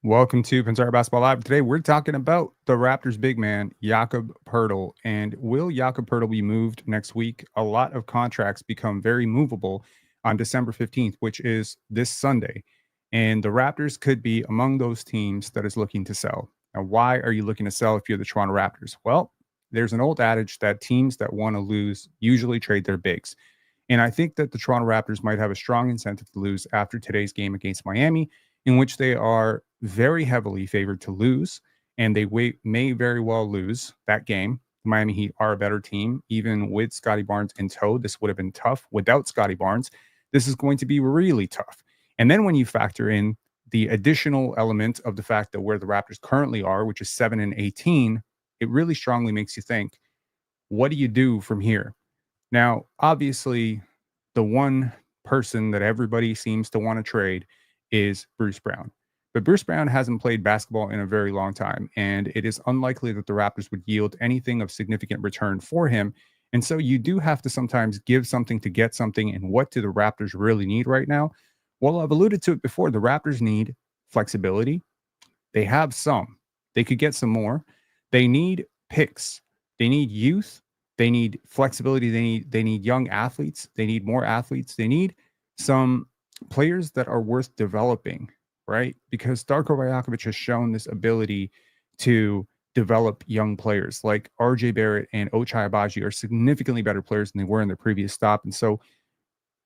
Welcome to Pinsar Basketball Live. Today, we're talking about the Raptors big man, Jakob Poeltl. And will Jakob Poeltl be moved next week? A lot of contracts become very movable on December 15th, which is this Sunday. And the Raptors could be among those teams that is looking to sell. Now, why are you looking to sell if you're the Toronto Raptors? Well, there's an old adage that teams that want to lose usually trade their bigs. And I think that the Toronto Raptors might have a strong incentive to lose after today's game against Miami, in which they are very heavily favored to lose, and they may very well lose that game. The Miami Heat are a better team, even with Scottie Barnes in tow. This would have been tough without Scottie Barnes. This is going to be really tough. And then when you factor in the additional element of the fact that where the Raptors currently are, which is 7-18, it really strongly makes you think, what do you do from here? Now, obviously, the one person that everybody seems to want to trade is Bruce Brown. But Bruce Brown hasn't played basketball in a very long time, and it is unlikely that the Raptors would yield anything of significant return for him. And so you do have to sometimes give something to get something. And what do the Raptors really need right now? Well, I've alluded to it before. The Raptors need flexibility. They have some. They could get some more. They need picks. They need youth. They need flexibility. They need young athletes. They need more athletes. They need some players that are worth developing, right? Because Darko Rajakovic has shown this ability to develop young players. Like RJ Barrett and Ochai Agbaji are significantly better players than they were in their previous stop. And so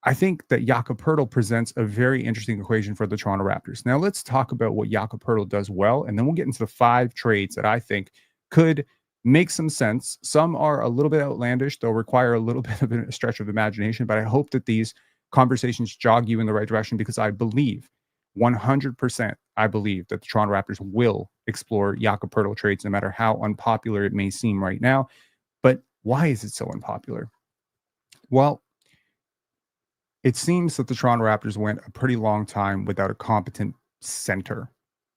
I think that Jakob Poeltl presents a very interesting equation for the Toronto Raptors. Now let's talk about what Jakob Poeltl does well, and then we'll get into the 5 trades that I think could make some sense. Some are a little bit outlandish. They'll require a little bit of a stretch of imagination, but I hope that these conversations jog you in the right direction, because I believe 100%, I believe that the Toronto Raptors will explore Jakob Poeltl trades, no matter how unpopular it may seem right now. But why is it so unpopular? Well, it seems that the Toronto Raptors went a pretty long time without a competent center.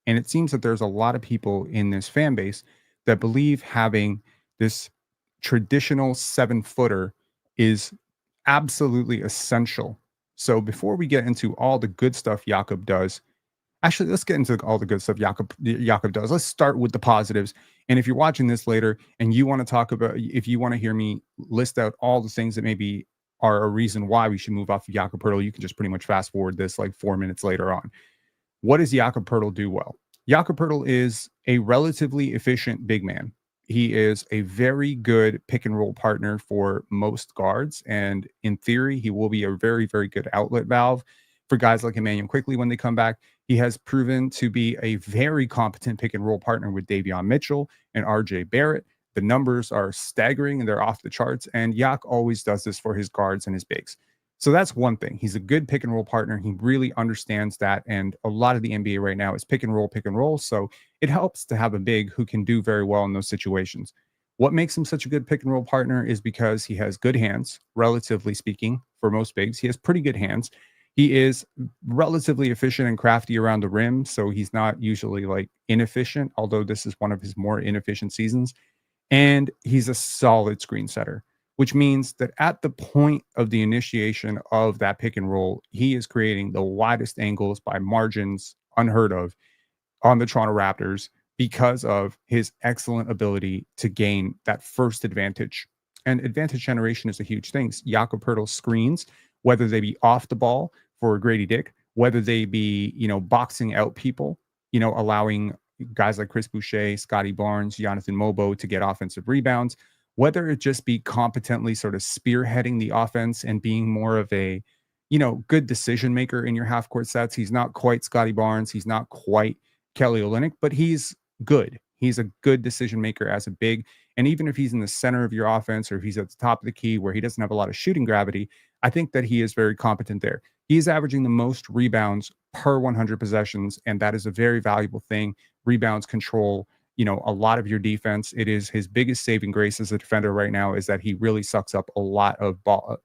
And it seems that there's a lot of people in this fan base that believe having this traditional 7-footer is absolutely essential. So before we get into all the good stuff Jakob does, actually, let's get into all the good stuff Jakob does. Let's start with the positives. And if you're watching this later and you want to talk about, if you want to hear me list out all the things that maybe are a reason why we should move off of Jakob Poeltl, you can just pretty much fast forward this like 4 minutes later on. What does Jakob Poeltl do well? Jakob Poeltl is a relatively efficient big man. He is a very good pick and roll partner for most guards. And in theory, he will be a very, very good outlet valve for guys like Emmanuel Quickley when they come back. He has proven to be a very competent pick and roll partner with Davion Mitchell and RJ Barrett. The numbers are staggering and they're off the charts. And Yak always does this for his guards and his bigs. So that's one thing. He's a good pick and roll partner. He really understands that. And a lot of the NBA right now is pick and roll, pick and roll. So it helps to have a big who can do very well in those situations. What makes him such a good pick and roll partner is because he has good hands, relatively speaking, for most bigs. He has pretty good hands. He is relatively efficient and crafty around the rim. So he's not usually like inefficient, although this is one of his more inefficient seasons. And he's a solid screen setter, which means that at the point of the initiation of that pick and roll, he is creating the widest angles by margins unheard of on the Toronto Raptors because of his excellent ability to gain that first advantage. And advantage generation is a huge thing. Jakob Poeltl screens, whether they be off the ball for Grady Dick, whether they be, boxing out people, allowing guys like Chris Boucher, Scottie Barnes, Jonathan Mobo to get offensive rebounds, whether it just be competently sort of spearheading the offense and being more of a, good decision maker in your half court sets. He's not quite Scottie Barnes. He's not quite Kelly Olynyk, but he's good. He's a good decision maker as a big. And even if he's in the center of your offense, or if he's at the top of the key where he doesn't have a lot of shooting gravity, I think that he is very competent there. He's averaging the most rebounds per 100 possessions, and that is a very valuable thing. Rebounds control, a lot of your defense. It is his biggest saving grace as a defender right now, is that he really sucks up a lot of ball.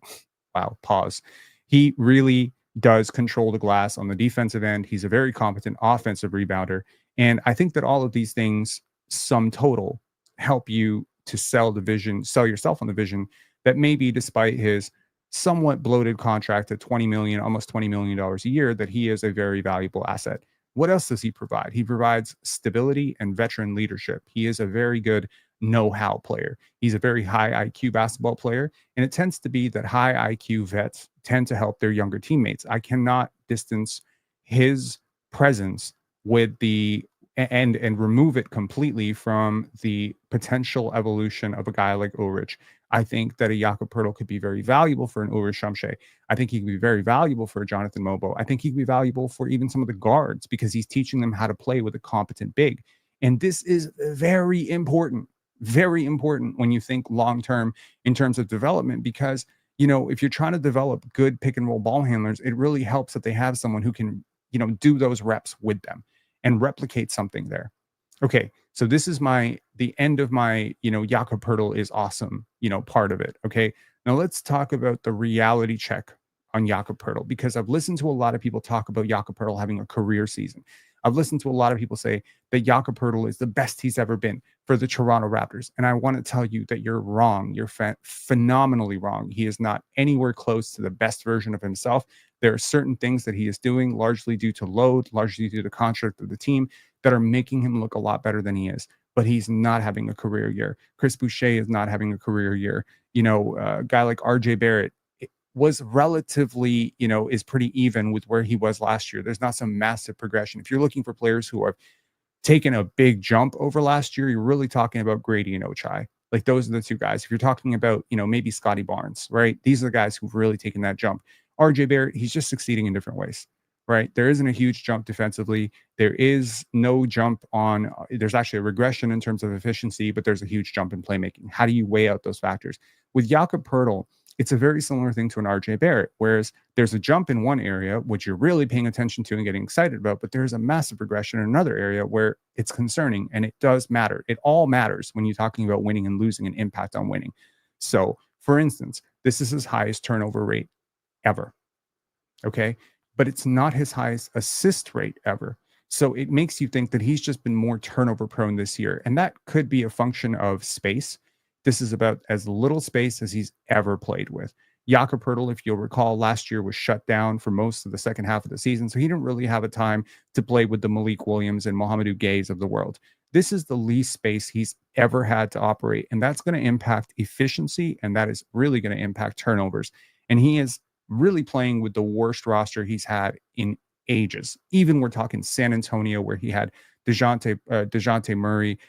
Wow, pause. He really does control the glass on the defensive end. He's a very competent offensive rebounder. And I think that all of these things, sum total, help you to sell yourself on the vision that maybe despite his somewhat bloated contract at $20 million, almost $20 million a year, that he is a very valuable asset. What else does he provide? He provides stability and veteran leadership. He is a very good know-how player. He's a very high IQ basketball player, and it tends to be that high IQ vets tend to help their younger teammates. I cannot distance his presence with the and remove it completely from the potential evolution of a guy like Ulrich. I think that a Jakob Poeltl could be very valuable for an Ulrich Shumshay. I think he could be very valuable for a Jonathan Mobo. I think he could be valuable for even some of the guards because he's teaching them how to play with a competent big. And this is very important when you think long term in terms of development, because if you're trying to develop good pick and roll ball handlers, it really helps that they have someone who can do those reps with them and replicate something there. Okay, so this is the end of my Jakob Poeltl is awesome part of it. Okay, now let's talk about the reality check on Jakob Poeltl, because I've listened to a lot of people talk about Jakob Poeltl having a career season. I've listened to a lot of people say that Jakob Poeltl is the best he's ever been for the Toronto Raptors. And I want to tell you that you're wrong. You're phenomenally wrong. He is not anywhere close to the best version of himself. There are certain things that he is doing, largely due to load, largely due to the contract of the team, that are making him look a lot better than he is. But he's not having a career year. Chris Boucher is not having a career year. A guy like RJ Barrett was relatively, is pretty even with where he was last year. There's not some massive progression. If you're looking for players who have taken a big jump over last year, you're really talking about Grady and Ochai. Like, those are the two guys. If you're talking about, maybe Scotty Barnes, right? These are the guys who've really taken that jump. RJ Barrett, he's just succeeding in different ways, right? There isn't a huge jump defensively. There is no jump there's actually a regression in terms of efficiency, but there's a huge jump in playmaking. How do you weigh out those factors? With Jakob Poeltl, it's a very similar thing to an RJ Barrett, whereas there's a jump in one area, which you're really paying attention to and getting excited about, but there's a massive regression in another area where it's concerning, and it does matter. It all matters when you're talking about winning and losing and impact on winning. So, for instance, this is his highest turnover rate ever. Okay. But it's not his highest assist rate ever. So it makes you think that he's just been more turnover prone this year. And that could be a function of space. This is about as little space as he's ever played with. Jakob Poeltl, if you'll recall, last year was shut down for most of the second half of the season. So he didn't really have a time to play with the Malik Williams and Mohamedou Gays of the world. This is the least space he's ever had to operate. And that's going to impact efficiency. And that is really going to impact turnovers. And he is really playing with the worst roster he's had in ages. Even we're talking San Antonio, where he had DeJounte Murray,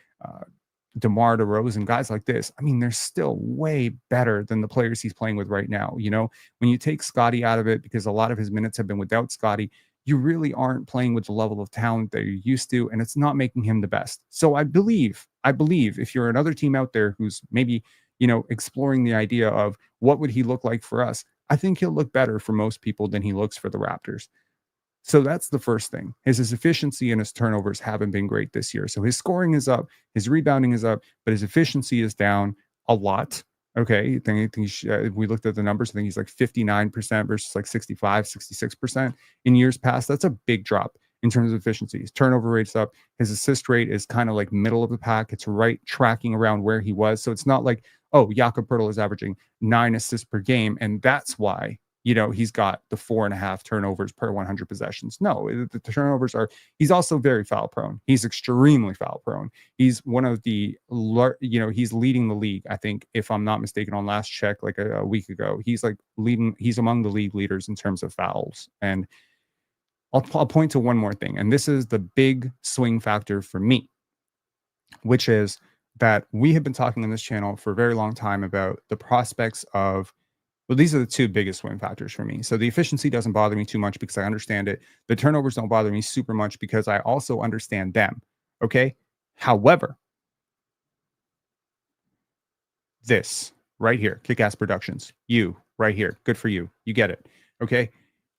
DeMar DeRozan, guys like this. I mean, they're still way better than the players he's playing with right now. When you take Scottie out of it, because a lot of his minutes have been without Scottie, you really aren't playing with the level of talent that you're used to, and it's not making him the best. So I believe if you're another team out there who's maybe, exploring the idea of what would he look like for us, I think he'll look better for most people than he looks for the Raptors. So that's the first thing. His efficiency and his turnovers haven't been great this year. So his scoring is up, his rebounding is up, but his efficiency is down a lot. Okay, I think we looked at the numbers. I think he's like 59% versus like 65, 66% in years past. That's a big drop in terms of efficiency. His turnover rate's up. His assist rate is kind of like middle of the pack. It's right tracking around where he was. So it's not like, oh, Jakob Poeltl is averaging 9 assists per game, and that's why he's got the 4.5 turnovers per 100 possessions. No, the turnovers he's also very foul prone. He's extremely foul prone. He's one of the, he's leading the league, I think, if I'm not mistaken, on last check, like a week ago. He's among the league leaders in terms of fouls. And I'll point to one more thing. And this is the big swing factor for me, which is that we have been talking on this channel for a very long time about the prospects of, well, these are the two biggest swing factors for me. So the efficiency doesn't bother me too much because I understand it. The turnovers don't bother me super much because I also understand them. Okay. However, this right here, Kick-Ass Productions, you right here, good for you. You get it. Okay.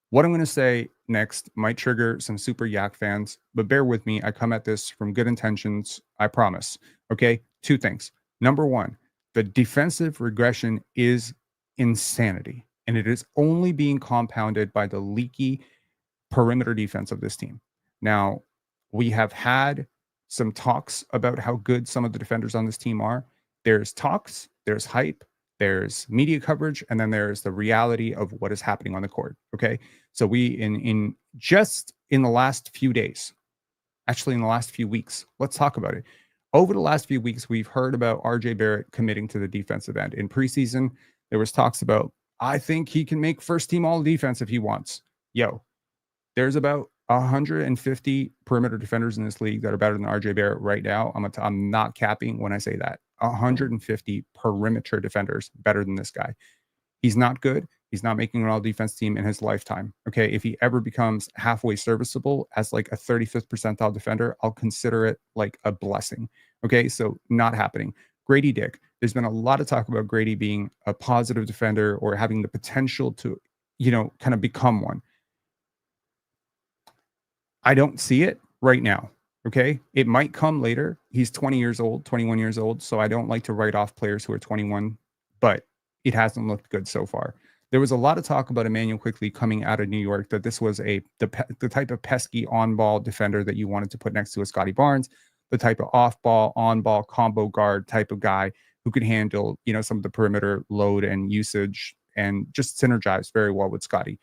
What I'm going to say next might trigger some super Yak fans, but bear with me. I come at this from good intentions. I promise. Okay. Two things. Number one, the defensive regression is insanity, and it is only being compounded by the leaky perimeter defense of this team. Now, we have had some talks about how good some of the defenders on this team are. There's talks, there's hype, there's media coverage, and then there's the reality of what is happening on the court. Okay, so we in the last few days, Actually, in the last few weeks. Let's talk about it. Over the last few weeks, we've heard about RJ Barrett committing to the defensive end. In preseason, there was talks about, I think he can make first team all defense if he wants. Yo, there's about 150 perimeter defenders in this league that are better than RJ Barrett right now. I'm not capping when I say that. 150 perimeter defenders better than this guy. He's not good. He's not making an all defense team in his lifetime. Okay. If he ever becomes halfway serviceable as like a 35th percentile defender, I'll consider it like a blessing. Okay. So not happening. Grady Dick. There's been a lot of talk about Grady being a positive defender or having the potential to, kind of become one. I don't see it right now. Okay. It might come later. He's 20 years old, 21 years old. So I don't like to write off players who are 21, but it hasn't looked good so far. There was a lot of talk about Emmanuel Quickly coming out of New York, that this was the type of pesky on-ball defender that you wanted to put next to a Scottie Barnes, the type of off-ball, on-ball combo guard type of guy who could handle, some of the perimeter load and usage and just synergize very well with Scottie.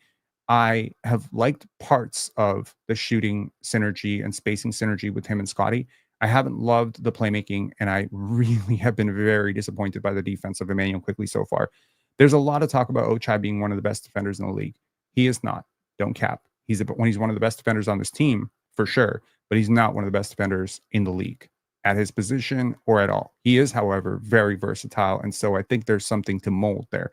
I have liked parts of the shooting synergy and spacing synergy with him and Scottie. I haven't loved the playmaking, and I really have been very disappointed by the defense of Emmanuel Quickly so far. There's a lot of talk about Ochai being one of the best defenders in the league. He is not. Don't cap. He's one of the best defenders on this team for sure, but he's not one of the best defenders in the league at his position or at all. He is, however, very versatile, and so I think there's something to mold there.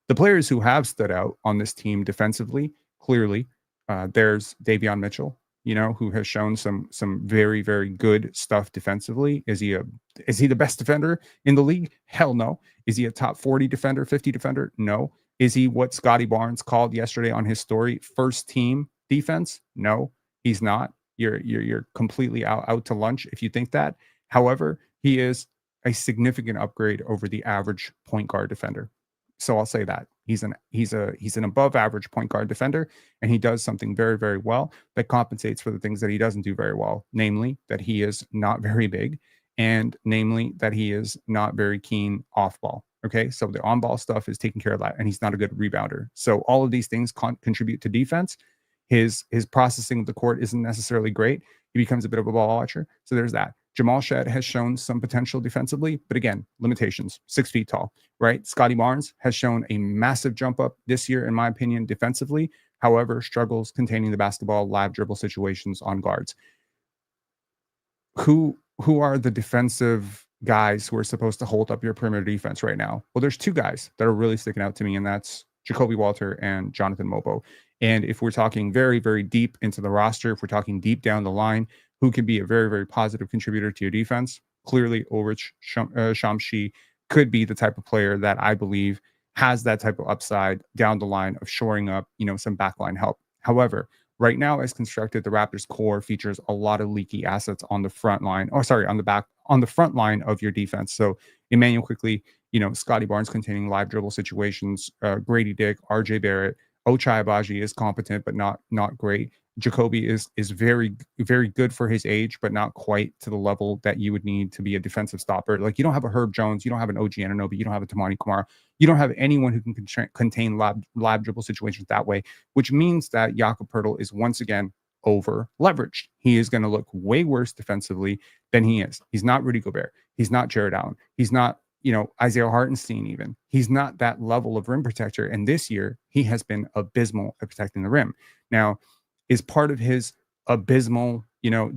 The players who have stood out on this team defensively, clearly, there's Davion Mitchell, who has shown some very, very good stuff defensively. Is he the best defender in the league? Hell no. Is he a top 40 defender, 50 defender? No. Is he what Scottie Barnes called yesterday on his story, first team defense? No, he's not. You're completely out to lunch if you think that. However, he is a significant upgrade over the average point guard defender. So I'll say that he's an above average point guard defender, and he does something very, very well that compensates for the things that he doesn't do very well, namely that he is not very big, and namely that he is not very keen off ball. Okay, so the on ball stuff is taking care of that, and he's not a good rebounder. So all of these things contribute to defense. His processing of the court isn't necessarily great. He becomes a bit of a ball watcher. So there's that. Jamal Shead has shown some potential defensively, but again, limitations, 6 feet tall, right? Scottie Barnes has shown a massive jump up this year, in my opinion, defensively. However, struggles containing the basketball, live dribble situations on guards. Who are the defensive guys who are supposed to hold up your perimeter defense right now? Well, there's two guys that are really sticking out to me, and that's Jakob Poeltl and Jonathan Mobo. And if we're talking very, very deep into the roster, if we're talking deep down the line, who can be a very, very positive contributor to your defense? Clearly, Ulrich Shamshi could be the type of player that I believe has that type of upside down the line of shoring up, some backline help. However, right now, as constructed, the Raptors core features a lot of leaky assets on the front line, on the front line of your defense. So Emmanuel Quickly, Scottie Barnes containing live dribble situations, Grady Dick, RJ Barrett, Ochai Agbaji is competent, but not great. Jacoby is very, very good for his age, but not quite to the level that you would need to be a defensive stopper. Like, you don't have a Herb Jones, you don't have an OG Anunoby, you don't have a Tamani Kumar, you don't have anyone who can contain live dribble situations that way, which means that Jakob Poeltl is once again over leveraged. He is going to look way worse defensively than he is. He's not Rudy Gobert. He's not Jared Allen. He's not, Isaiah Hartenstein even. He's not that level of rim protector. And this year, he has been abysmal at protecting the rim. Now, is part of his abysmal,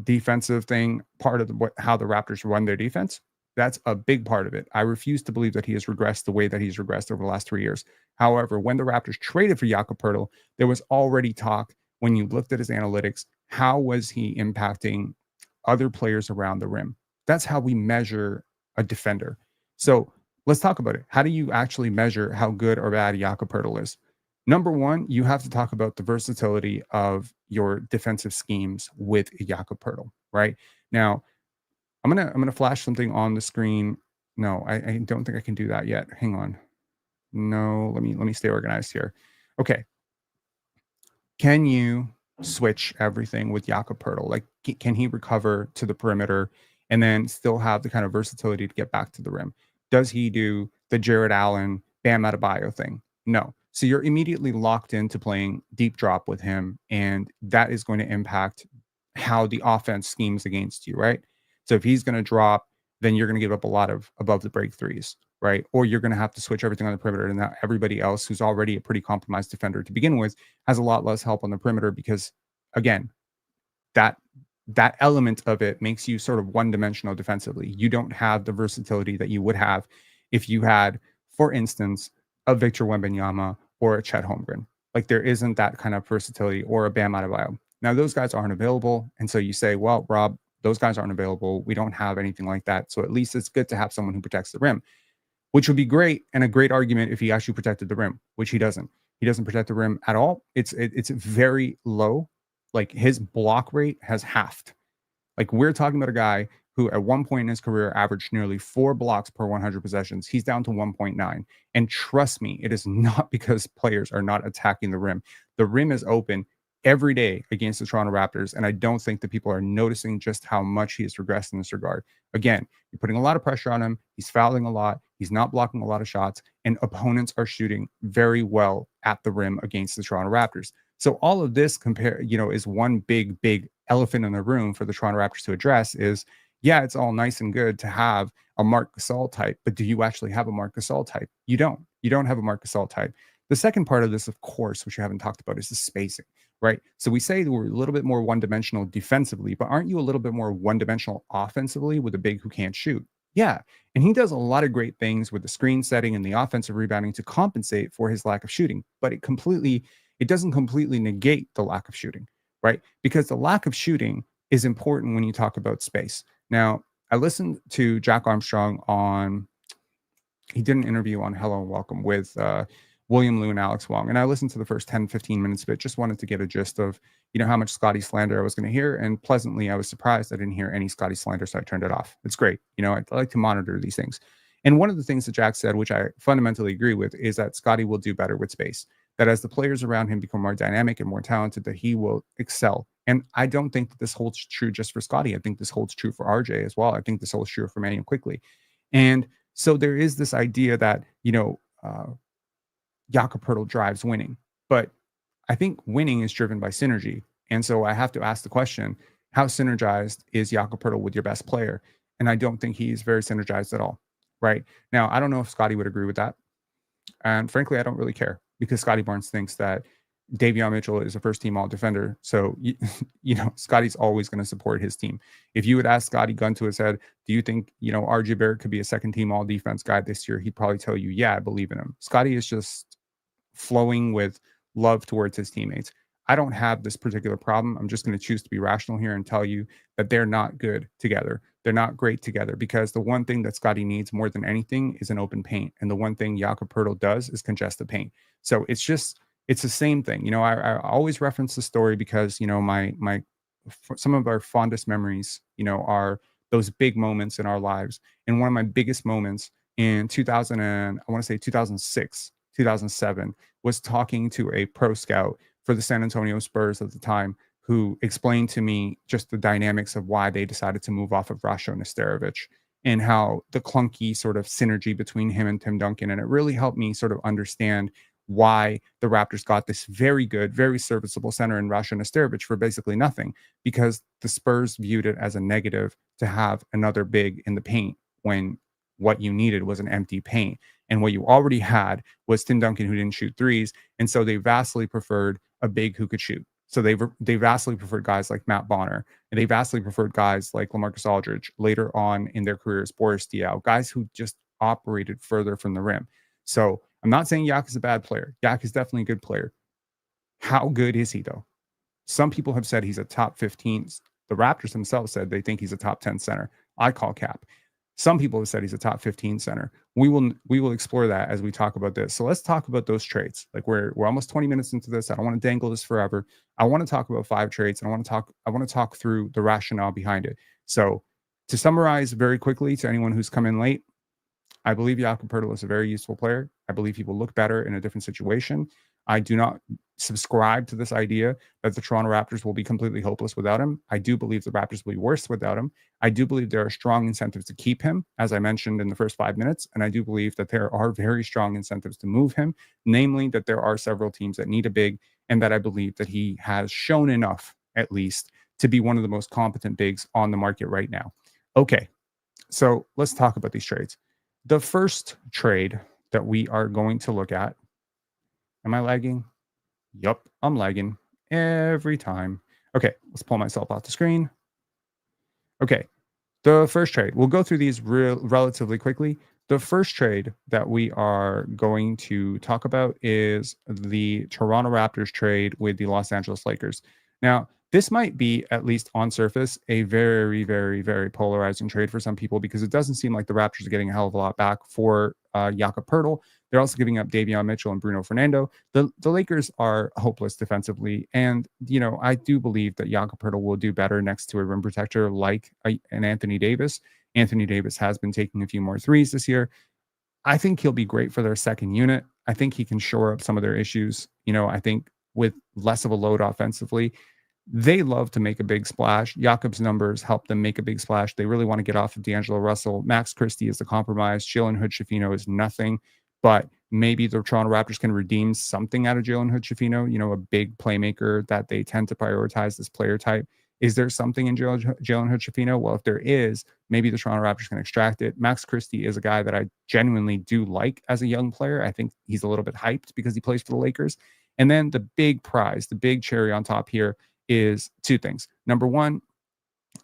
defensive thing part of how the Raptors run their defense? That's a big part of it. I refuse to believe that he has regressed the way that he's regressed over the last 3 years. However, when the Raptors traded for Jakob Poeltl, there was already talk, when you looked at his analytics, how was he impacting other players around the rim? That's how we measure a defender. So let's talk about it. How do you actually measure how good or bad Jakob Poeltl is? Number one, you have to talk about the versatility of your defensive schemes with Jakob Poeltl, right? Now, I'm gonna flash something on the screen. No, I don't think I can do that yet. Hang on. No, let me stay organized here. Okay. Can you switch everything with Jakob Poeltl? Like, can he recover to the perimeter and then still have the kind of versatility to get back to the rim? Does he do the Jared Allen, Bam Adebayo thing? No. So you're immediately locked into playing deep drop with him, and that is going to impact how the offense schemes against you, right? So if he's going to drop, then you're going to give up a lot of above the break threes, right? Or you're going to have to switch everything on the perimeter, and now everybody else who's already a pretty compromised defender to begin with has a lot less help on the perimeter because, again, that that element of it makes you sort of one-dimensional defensively. You don't have the versatility that you would have if you had, for instance, a Victor Wembanyama or a Chet Holmgren. Like there isn't that kind of versatility, or a Bam Adebayo. Now those guys aren't available, and so you say, well, Rob, those guys aren't available. We don't have anything like that. So at least it's good to have someone who protects the rim, which would be great, and a great argument if he actually protected the rim, which he doesn't. He doesn't protect the rim at all. It's very low. Like his block rate has halved. Like we're talking about a guy who at one point in his career averaged nearly 4 blocks per 100 possessions. He's down to 1.9. And trust me, it is not because players are not attacking the rim. The rim is open every day against the Toronto Raptors. And I don't think that people are noticing just how much he has regressed in this regard. Again, you're putting a lot of pressure on him. He's fouling a lot. He's not blocking a lot of shots. And opponents are shooting very well at the rim against the Toronto Raptors. So all of this is one big elephant in the room for the Toronto Raptors to address is, yeah, it's all nice and good to have a Marc Gasol type, but do you actually have a Marc Gasol type? You don't. You don't have a Marc Gasol type. The second part of this, of course, which you haven't talked about, is the spacing, right? So we say that we're a little bit more one-dimensional defensively, but aren't you a little bit more one-dimensional offensively with a big who can't shoot? Yeah. And he does a lot of great things with the screen setting and the offensive rebounding to compensate for his lack of shooting, but it doesn't completely negate the lack of shooting, right? Because the lack of shooting is important when you talk about space. Now, I listened to Jack Armstrong he did an interview on Hello and Welcome with William Liu and Alex Wong. And I listened to the first 10, 15 minutes of it, just wanted to get a gist of, how much Scottie slander I was going to hear. And pleasantly, I was surprised I didn't hear any Scottie slander, so I turned it off. It's great. I like to monitor these things. And one of the things that Jack said, which I fundamentally agree with, is that Scottie will do better with space. That as the players around him become more dynamic and more talented, that he will excel. And I don't think that this holds true just for Scottie. I think this holds true for RJ as well. I think this holds true for Manuel quickly. And so there is this idea that, Jakob Poeltl drives winning. But I think winning is driven by synergy. And so I have to ask the question, how synergized is Jakob Poeltl with your best player? And I don't think he's very synergized at all. Right? Now, I don't know if Scottie would agree with that. And frankly, I don't really care because Scottie Barnes thinks that Davion Mitchell is a first-team all-defender. So, Scottie's always going to support his team. If you would ask Scottie, gun to his head, do you think, RJ Barrett could be a second-team all-defense guy this year? He'd probably tell you, yeah, I believe in him. Scottie is just flowing with love towards his teammates. I don't have this particular problem. I'm just going to choose to be rational here and tell you that they're not good together. They're not great together because the one thing that Scottie needs more than anything is an open paint. And the one thing Jakob Poeltl does is congest the paint. So it's the same thing. I always reference the story because, some of our fondest memories, are those big moments in our lives. And one of my biggest moments in 2006, 2007 was talking to a pro scout for the San Antonio Spurs at the time, who explained to me just the dynamics of why they decided to move off of Rasho Nesterovic and how the clunky sort of synergy between him and Tim Duncan. And it really helped me sort of understand why the Raptors got this very good, very serviceable center in Rasho Nesterovic for basically nothing, because the Spurs viewed it as a negative to have another big in the paint when what you needed was an empty paint. And what you already had was Tim Duncan, who didn't shoot threes. And so they vastly preferred a big who could shoot. So they vastly preferred guys like Matt Bonner, and they vastly preferred guys like LaMarcus Aldridge later on in their careers, Boris Diaw, guys who just operated further from the rim. So I'm not saying Yak is a bad player. Yak is definitely a good player. How good is he, though? Some people have said he's a top 15. The Raptors themselves said they think he's a top 10 center. I call cap. Some people have said he's a top 15 center. We will explore that as we talk about this. So let's talk about those traits. Like we're almost 20 minutes into this. I don't want to dangle this forever. I want to talk about 5 traits, and I want to talk through the rationale behind it. So to summarize very quickly to anyone who's come in late, I believe Jakob Poeltl is a very useful player. I believe he will look better in a different situation. I do not subscribe to this idea that the Toronto Raptors will be completely hopeless without him. I do believe the Raptors will be worse without him. I do believe there are strong incentives to keep him, as I mentioned in the first 5 minutes. And I do believe that there are very strong incentives to move him, namely that there are several teams that need a big, and that I believe that he has shown enough, at least, to be one of the most competent bigs on the market right now. Okay, so let's talk about these trades. The first trade that we are going to look at, am I lagging? Yup, I'm lagging every time. Okay, let's pull myself off the screen. Okay, the first trade, we'll go through these relatively quickly. The first trade that we are going to talk about is the Toronto Raptors trade with the Los Angeles Lakers. Now, this might be, at least on surface, a very, very, very polarizing trade for some people because it doesn't seem like the Raptors are getting a hell of a lot back for Jakob Poeltl. They're also giving up Davion Mitchell and Bruno Fernando. The Lakers are hopeless defensively. And, I do believe that Jakob Poeltl will do better next to a rim protector like an Anthony Davis. Anthony Davis has been taking a few more threes this year. I think he'll be great for their second unit. I think he can shore up some of their issues. I think with less of a load offensively, they love to make a big splash. Jakob's numbers help them make a big splash. They really want to get off of D'Angelo Russell. Max Christie is the compromise. Jalen Hood-Schifino is nothing, but maybe the Toronto Raptors can redeem something out of Jalen Hood-Schifino, a big playmaker that they tend to prioritize this player type. Is there something in Jalen Hood-Schifino? Well, if there is, maybe the Toronto Raptors can extract it. Max Christie is a guy that I genuinely do like as a young player. I think he's a little bit hyped because he plays for the Lakers. And then the big prize, the big cherry on top here is two things. Number one,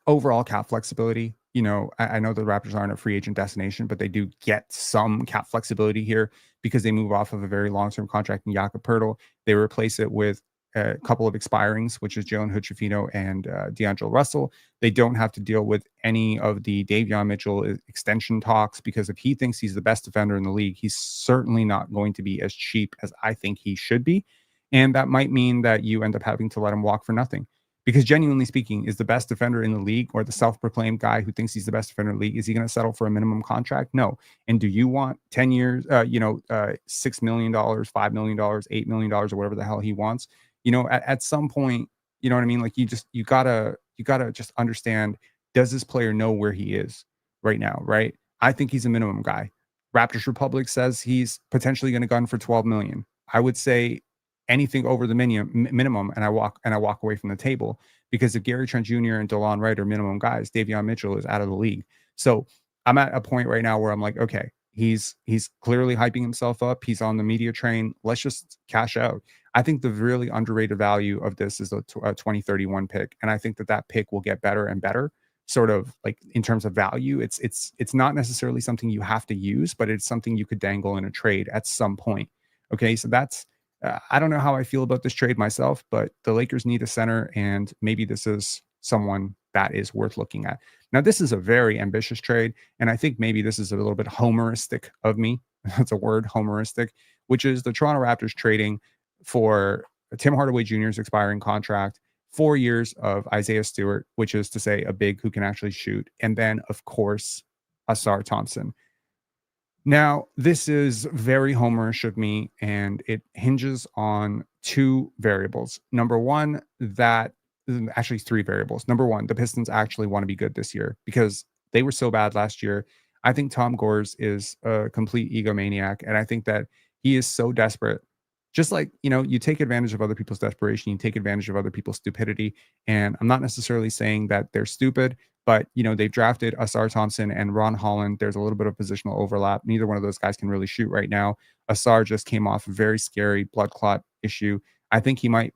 overall cap flexibility. I know the Raptors aren't a free agent destination, but they do get some cap flexibility here because they move off of a very long-term contract in Jakob Poeltl. They replace it with a couple of expirings, which is Jalen Hood-Schifino and D'Angelo Russell. They don't have to deal with any of the Davion Mitchell extension talks because if he thinks he's the best defender in the league, he's certainly not going to be as cheap as I think he should be. And that might mean that you end up having to let him walk for nothing. Because genuinely speaking, is the best defender in the league or the self-proclaimed guy who thinks he's the best defender in the league, is he going to settle for a minimum contract? No. And do you want 10 years, $6 million, $5 million, $8 million, or whatever the hell he wants? At some point, you know what I mean? Like you gotta just understand, does this player know where he is right now? Right. I think he's a minimum guy. Raptors Republic says he's potentially going to gun for 12 million. I would say anything over the minimum, and I walk away from the table because if Gary Trent Jr. and DeLon Wright are minimum guys, Davion Mitchell is out of the league. So I'm at a point right now where I'm like, okay, he's clearly hyping himself up. He's on the media train. Let's just cash out. I think the really underrated value of this is a 2031 pick, and I think that pick will get better and better. Sort of like in terms of value, it's not necessarily something you have to use, but it's something you could dangle in a trade at some point. Okay, so that's. I don't know how I feel about this trade myself, but the Lakers need a center, and maybe this is someone that is worth looking at. Now, this is a very ambitious trade, and I think maybe this is a little bit homeristic of me. That's a word, homeristic, which is the Toronto Raptors trading for Tim Hardaway Jr.'s expiring contract, 4 years of Isaiah Stewart, which is to say a big who can actually shoot, and then, of course, Ausar Thompson. Now, this is very homerish of me, and it hinges on two variables. Number one, actually three variables. Number one, the Pistons actually want to be good this year because they were so bad last year. I think Tom Gores is a complete egomaniac, and I think that he is so desperate. Just like, you take advantage of other people's desperation, you take advantage of other people's stupidity. And I'm not necessarily saying that they're stupid, but, they've drafted Ausar Thompson and Ron Holland. There's a little bit of positional overlap. Neither one of those guys can really shoot right now. Ausar just came off a very scary blood clot issue. I think he might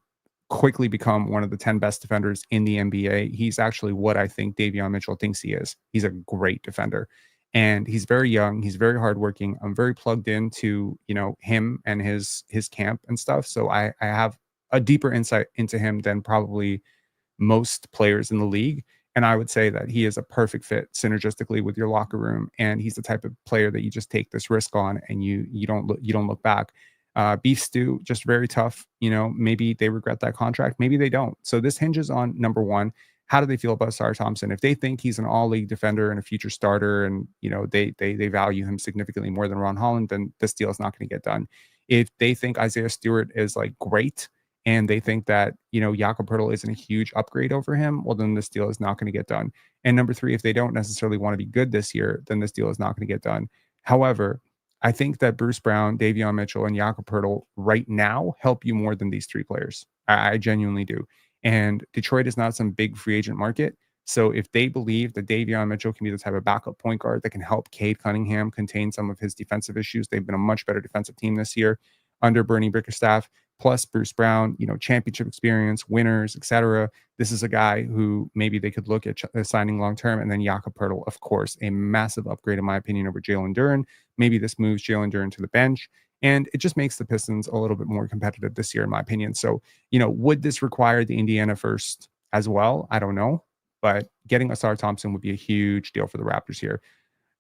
quickly become one of the 10 best defenders in the NBA. He's actually what I think Davion Mitchell thinks he is. He's a great defender. And he's very young. He's very hardworking. I'm very plugged into, him and his camp and stuff. So I have a deeper insight into him than probably most players in the league. And I would say that he is a perfect fit synergistically with your locker room. And he's the type of player that you just take this risk on and you don't look back. Beef stew, just very tough. Maybe they regret that contract. Maybe they don't. So this hinges on number one, how do they feel about Ausar Thompson? If they think he's an all-league defender and a future starter, and they value him significantly more than Ron Holland, then this deal is not going to get done. If they think Isaiah Stewart is like great, and they think that Jakob Poeltl isn't a huge upgrade over him, well, then this deal is not going to get done. And number three, if they don't necessarily want to be good this year, then this deal is not going to get done. However, I think that Bruce Brown, Davion Mitchell, and Jakob Poeltl right now help you more than these three players. I genuinely do. And Detroit is not some big free agent market. So if they believe that Davion Mitchell can be the type of backup point guard that can help Cade Cunningham contain some of his defensive issues, they've been a much better defensive team this year under Bernie Bickerstaff, plus Bruce Brown, championship experience, winners, etc. This is a guy who maybe they could look at signing long term. And then Jakob Poeltl, of course, a massive upgrade, in my opinion, over Jalen Duren. Maybe this moves Jalen Duren to the bench. And it just makes the Pistons a little bit more competitive this year, in my opinion. So, would this require the Indiana first as well? I don't know. But getting Asar Thompson would be a huge deal for the Raptors here.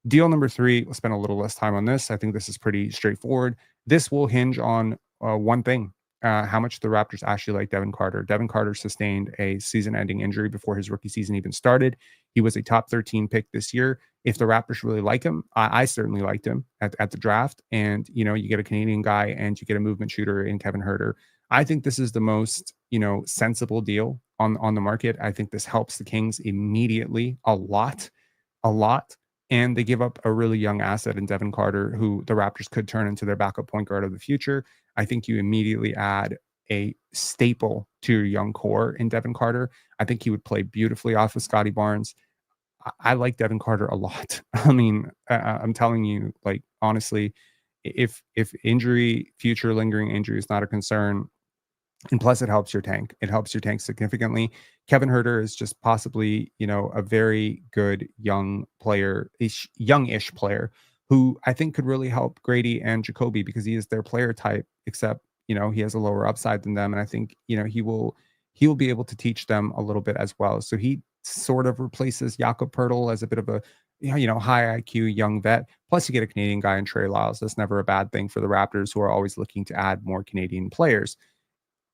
Deal number 3, we'll spend a little less time on this. I think this is pretty straightforward. This will hinge on one thing, how much the Raptors actually like Devin Carter. Devin Carter sustained a season-ending injury before his rookie season even started. He was a top 13 pick this year. If the Raptors really like him, I certainly liked him at the draft. And, you get a Canadian guy and you get a movement shooter in Kevin Huerter. I think this is the most, sensible deal on the market. I think this helps the Kings immediately a lot. And they give up a really young asset in Devin Carter, who the Raptors could turn into their backup point guard of the future. I think you immediately add a staple to your young core in Devin Carter. I think he would play beautifully off of Scottie Barnes. I like Devin Carter a lot. I mean, I'm telling you, like, honestly, if future lingering injury is not a concern, and plus it helps your tank. It helps your tank significantly. Kevin Huerter is just possibly, a very good young player, youngish player who I think could really help Grady and Jacoby because he is their player type, except, he has a lower upside than them. And I think, he will be able to teach them a little bit as well. So he sort of replaces Jakob Poeltl as a bit of a, high IQ young vet. Plus you get a Canadian guy in Trey Lyles. That's never a bad thing for the Raptors, who are always looking to add more Canadian players,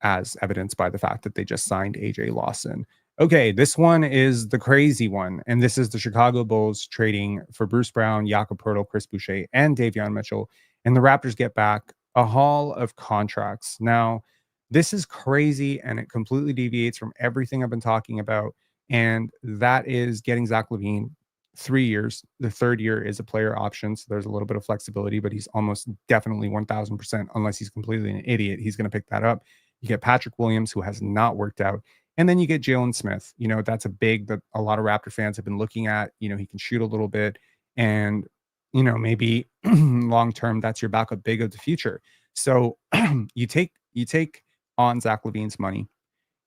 as evidenced by the fact that they just signed AJ Lawson. Okay, this one is the crazy one. And this is the Chicago Bulls trading for Bruce Brown, Jakob Poeltl, Chris Boucher, and Davion Mitchell. And the Raptors get back a haul of contracts. Now, this is crazy and it completely deviates from everything I've been talking about. And that is getting Zach LaVine 3 years. The third year is a player option. So there's a little bit of flexibility, but he's almost definitely 1000%, unless he's completely an idiot. He's going to pick that up. You get Patrick Williams, who has not worked out. And then you get Jalen Smith. That's a big that a lot of Raptor fans have been looking at. He can shoot a little bit. And, maybe long term, that's your backup big of the future. So you take on Zach LaVine's money.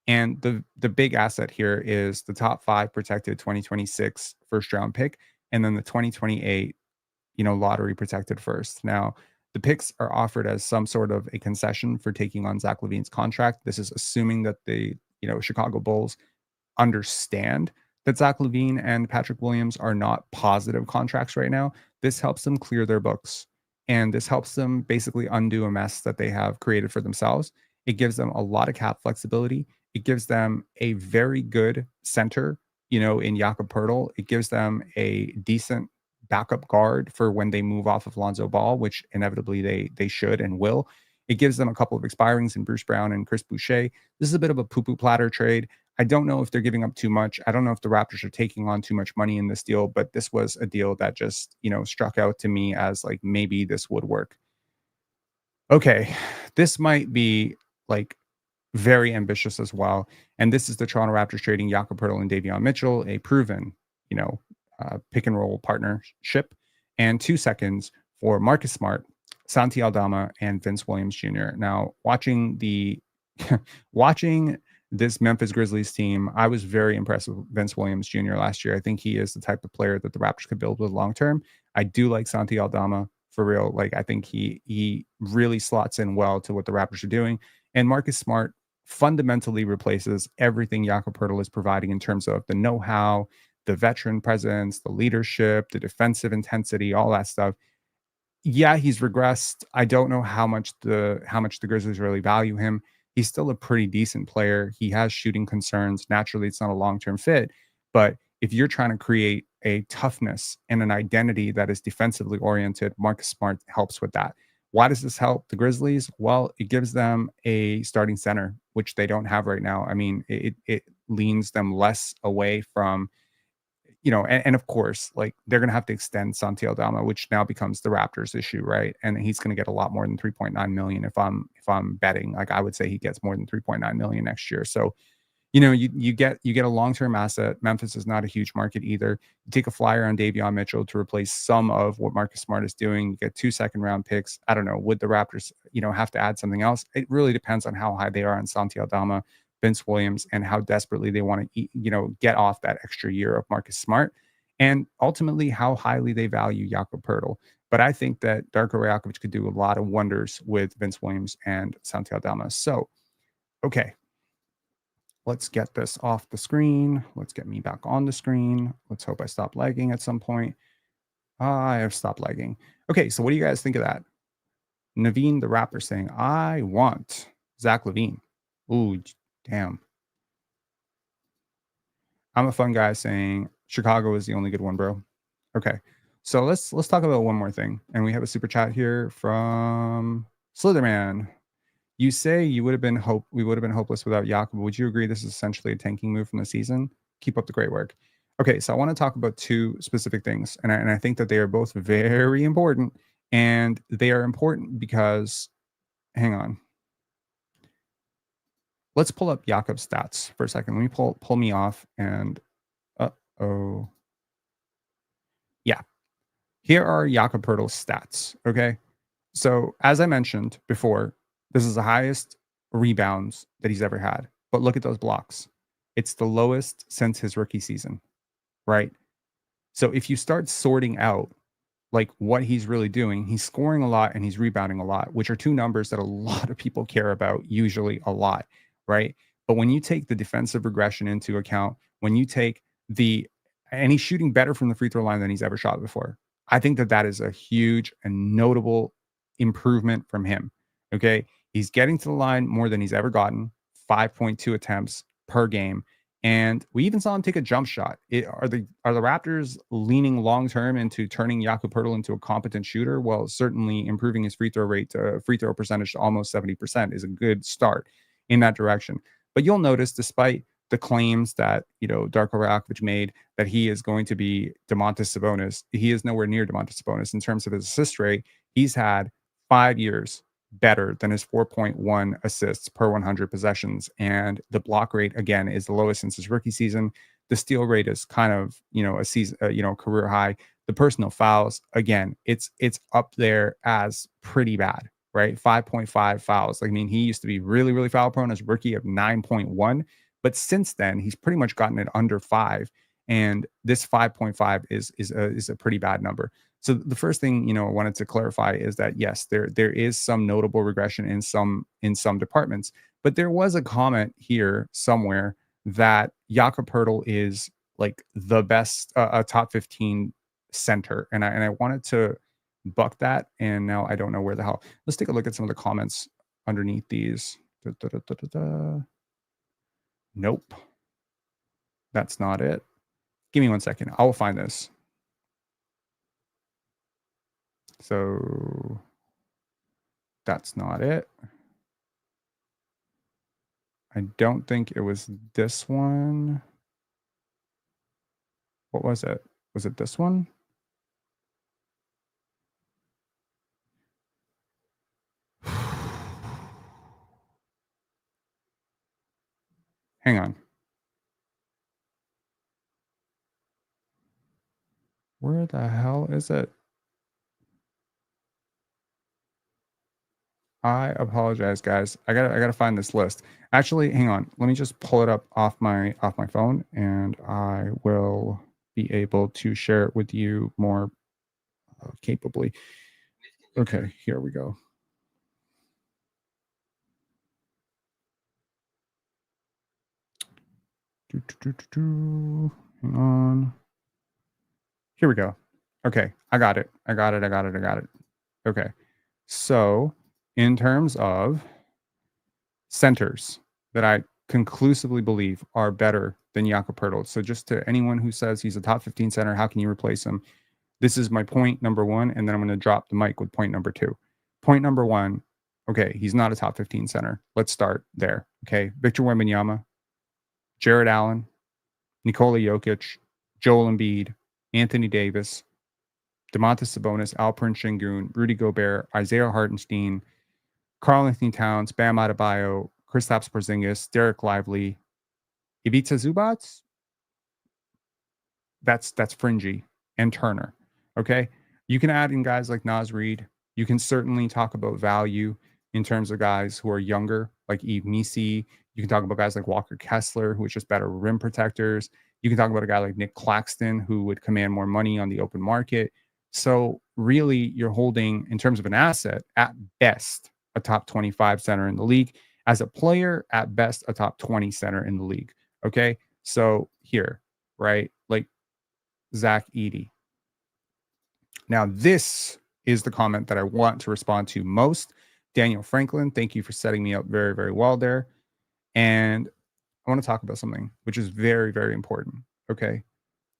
And the big asset here is the top 5 protected 2026 first round pick. And then the 2028, lottery protected first. Now, the picks are offered as some sort of a concession for taking on Zach LaVine's contract. This is assuming that the Chicago Bulls understand that Zach LaVine and Patrick Williams are not positive contracts right now. This helps them clear their books. And this helps them basically undo a mess that they have created for themselves. It gives them a lot of cap flexibility. It gives them a very good center, in Jakob Poeltl. It gives them a decent backup guard for when they move off of Lonzo Ball, which inevitably they should and will. It gives them a couple of expirings in Bruce Brown and Chris Boucher. This is a bit of a poo-poo platter trade. I don't know if they're giving up too much. I don't know if the Raptors are taking on too much money in this deal, but this was a deal that just, struck out to me as like, maybe this would work. Okay, this might be like very ambitious as well. And this is the Toronto Raptors trading Jakob Poeltl and Davion Mitchell, a proven, pick and roll partnership, and 2 seconds for Marcus Smart, Santi Aldama, and Vince Williams Jr. Now, watching this Memphis Grizzlies team, I was very impressed with Vince Williams Jr. last year. I think he is the type of player that the Raptors could build with long term. I do like Santi Aldama for real. Like, I think he really slots in well to what the Raptors are doing. And Marcus Smart fundamentally replaces everything Jakob Poeltl is providing in terms of the know-how, the veteran presence, the leadership, the defensive intensity, all that stuff. Yeah, he's regressed. I don't know how much the Grizzlies really value him. He's still a pretty decent player. He has shooting concerns. Naturally, it's not a long-term fit. But if you're trying to create a toughness and an identity that is defensively oriented, Marcus Smart helps with that. Why does this help the Grizzlies? Well, it gives them a starting center, which they don't have right now. I mean, it leans them less away from, and of course, like, they're going to have to extend Santi Aldama, which now becomes the Raptors issue, right? And he's going to get a lot more than 3.9 million if I'm betting. Like, I would say he gets more than 3.9 million next year. So, you get a long-term asset. Memphis is not a huge market either. You take a flyer on Davion Mitchell to replace some of what Marcus Smart is doing. You get 2 second-round picks. I don't know. Would the Raptors, have to add something else? It really depends on how high they are on Santi Aldama, Vince Williams, and how desperately they want to, get off that extra year of Marcus Smart, and ultimately how highly they value Jakob Poeltl. But I think that Darko Rajakovic could do a lot of wonders with Vince Williams and Santi Aldama. So, okay, let's get this off the screen. Let's get me back on the screen. Let's hope I stop lagging at some point. I have stopped lagging. Okay, so what do you guys think of that? Naveen the Raptor saying, I want Zach LaVine. Ooh, damn. I'm a fun guy saying Chicago is the only good one, bro. Okay. So let's talk about one more thing. And we have a super chat here from Slitherman. You say we would have been hopeless without Jakob. Would you agree this is essentially a tanking move from the season? Keep up the great work. Okay, so I want to talk about two specific things, and I think that they are both very important, and they are important because, hang on, let's pull up Jakob's stats for a second. Let me pull me off, and yeah, here are Jakob Poeltl's stats. Okay, so as I mentioned before, this is the highest rebounds that he's ever had. But look at those blocks. It's the lowest since his rookie season, right? So if you start sorting out like what he's really doing, he's scoring a lot and he's rebounding a lot, which are two numbers that a lot of people care about, usually a lot, right? But when you take the defensive regression into account, when you take and he's shooting better from the free throw line than he's ever shot before. I think that is a huge and notable improvement from him. Okay. He's getting to the line more than he's ever gotten, 5.2 attempts per game. And we even saw him take a jump shot. Are the Raptors leaning long term into turning Jakob Poeltl into a competent shooter? Well, certainly improving his free throw percentage to almost 70% is a good start in that direction. But you'll notice, despite the claims that Darko Rajakovic made that he is going to be Domantas Sabonis, he is nowhere near Domantas Sabonis in terms of his assist rate. He's had 5 years better than his 4.1 assists per 100 possessions, and the block rate again is the lowest since his rookie season. The steal rate is kind of a season career high. The personal fouls, again, it's up there as pretty bad, right? 5.5 fouls. I mean, he used to be really, really foul prone as a rookie of 9.1, but since then he's pretty much gotten it under 5, and this 5.5 is a pretty bad number. So the first thing, I wanted to clarify is that yes, there is some notable regression in some departments, but there was a comment here somewhere that Jakob Poeltl is like the best, a top 15 center, and I wanted to buck that, and now I don't know where the hell. Let's take a look at some of the comments underneath these. Nope, that's not it. Give me 1 second. I will find this. So that's not it. I don't think it was this one. What was it? Was it this one? Hang on. Where the hell is it? I apologize, guys. I gotta find this list. Actually, hang on. Let me just pull it up off my phone, and I will be able to share it with you more capably. Okay, here we go. Hang on. Here we go. Okay, I got it. Okay, so in terms of centers that I conclusively believe are better than Jakob Poeltl. So just to anyone who says he's a top 15 center, how can you replace him? This is my point number one, and then I'm going to drop the mic with point number two. Point number one, okay, he's not a top 15 center. Let's start there. Okay, Victor Wembanyama, Jared Allen, Nikola Jokic, Joel Embiid, Anthony Davis, Domantas Sabonis, Alperen Sengun, Rudy Gobert, Isaiah Hartenstein, Karl Anthony Towns, Bam Adebayo, Kristaps Porzingis, Derek Lively, Ivica Zubac, that's fringy, and Turner. Okay. You can add in guys like Naz Reid. You can certainly talk about value in terms of guys who are younger, like Eve Nisi. You can talk about guys like Walker Kessler, who is just better rim protectors. You can talk about a guy like Nick Claxton, who would command more money on the open market. So really, you're holding, in terms of an asset, at best, a top 25 center in the league. As a player, at best, a top 20 center in the league. Okay. So here, right? Like Zach Edey. Now, this is the comment that I want to respond to most. Daniel Franklin, thank you for setting me up very, very well there. And I want to talk about something which is very, very important. Okay.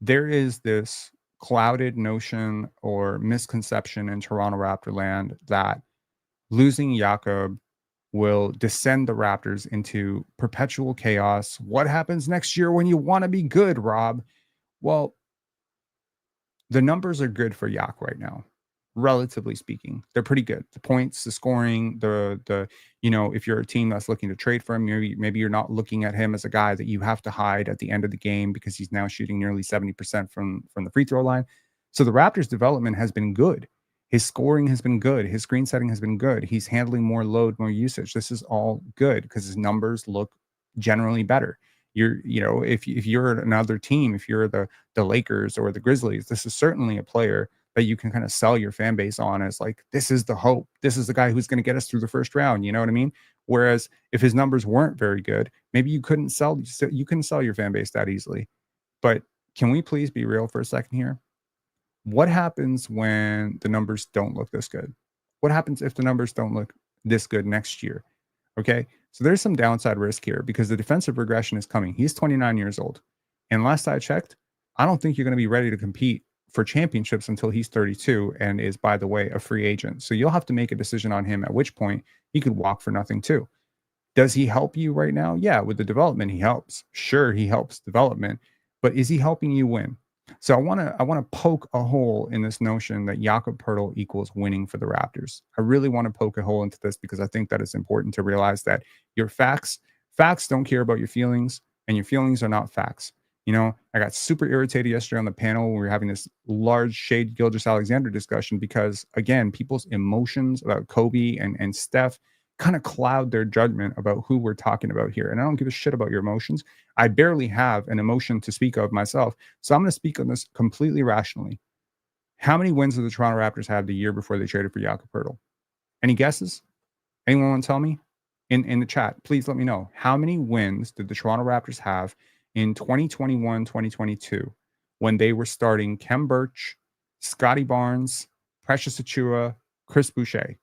There is this clouded notion or misconception in Toronto Raptor land that losing Jakob will descend the Raptors into perpetual chaos. What happens next year when you want to be good, Rob? Well, the numbers are good for Yak right now, relatively speaking. They're pretty good. The points, the scoring, the if you're a team that's looking to trade for him, maybe you're not looking at him as a guy that you have to hide at the end of the game because he's now shooting nearly 70% from the free throw line. So the Raptors' development has been good. His scoring has been good. His screen setting has been good. He's handling more load, more usage. This is all good because his numbers look generally better. If you're another team, if you're the Lakers or the Grizzlies, this is certainly a player that you can kind of sell your fan base on as like, this is the hope. This is the guy who's going to get us through the first round. You know what I mean? Whereas if his numbers weren't very good, maybe you couldn't sell your fan base that easily. But can we please be real for a second here? What happens when the numbers don't look this good? What happens if the numbers don't look this good next year? Okay. So there's some downside risk here because the defensive regression is coming. He's 29 years old. And last I checked, I don't think you're going to be ready to compete for championships until he's 32 and is, by the way, a free agent. So you'll have to make a decision on him, at which point he could walk for nothing too. Does he help you right now? Yeah, with the development, he helps. Sure, he helps development, but is he helping you win? So I want to poke a hole in this notion that Jakob Poeltl equals winning for the Raptors. I really want to poke a hole into this because I think that it's important to realize that your facts don't care about your feelings, and your feelings are not facts. I got super irritated yesterday on the panel when we were having this large Shade Gilgeous-Alexander discussion because, again, people's emotions about Kobe and Steph kind of cloud their judgment about who we're talking about here. And I don't give a shit about your emotions. I barely have an emotion to speak of myself. So I'm going to speak on this completely rationally. How many wins did the Toronto Raptors have the year before they traded for Jakob Poeltl? Any guesses? Anyone want to tell me? In the chat, please let me know. How many wins did the Toronto Raptors have in 2021, 2022 when they were starting Kem Birch, Scotty Barnes, Precious Achua, Chris Boucher?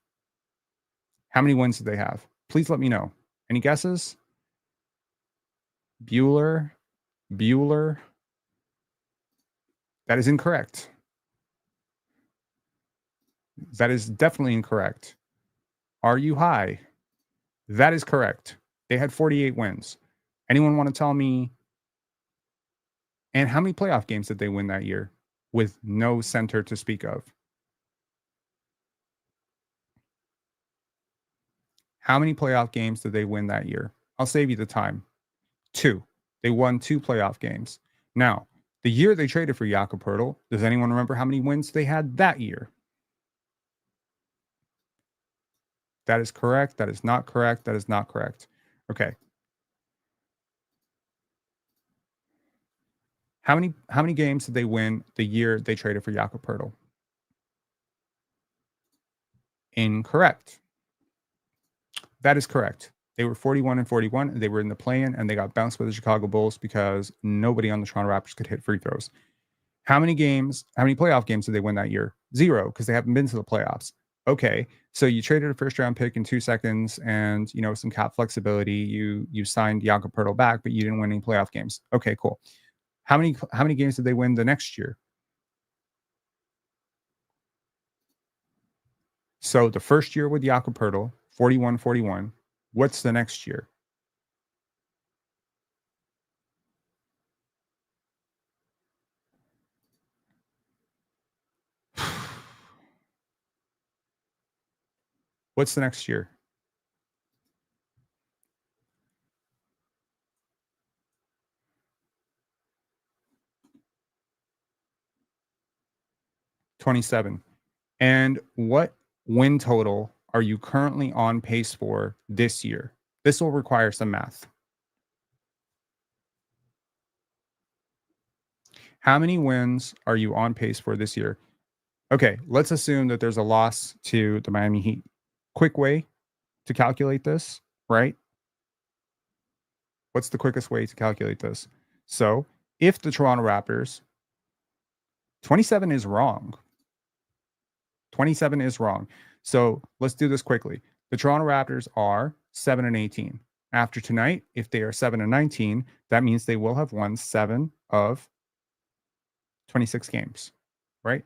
How many wins did they have? Please let me know. Any guesses? Bueller. That is incorrect. That is definitely incorrect. Are you high? That is correct. They had 48 wins. Anyone want to tell me? And how many playoff games did they win that year with no center to speak of? How many playoff games did they win that year? I'll save you the time. 2. They won 2 playoff games. Now, the year they traded for Jakob Poeltl, does anyone remember how many wins they had that year? That is correct. That is not correct. That is not correct. Okay. How many games did they win the year they traded for Jakob Poeltl? Incorrect. That is correct. They were 41-41. They were in the play-in, and they got bounced by the Chicago Bulls because nobody on the Toronto Raptors could hit free throws. How many playoff games did they win that year? 0, because they haven't been to the playoffs. Okay, so you traded a first-round pick in 2 seconds, and some cap flexibility. You signed Jakob Poeltl back, but you didn't win any playoff games. Okay, cool. How many games did they win the next year? So the first year with Jakob Poeltl, 41-41. What's the next year? What's the next year? 27. And what win total are you currently on pace for this year? This will require some math. How many wins are you on pace for this year? Okay, let's assume that there's a loss to the Miami Heat. Quick way to calculate this, right? What's the quickest way to calculate this? So if the Toronto Raptors, 27 is wrong. 27 is wrong. So let's do this quickly. The Toronto Raptors are 7-18. After tonight, if they are 7-19, that means they will have won 7 of 26 games, right?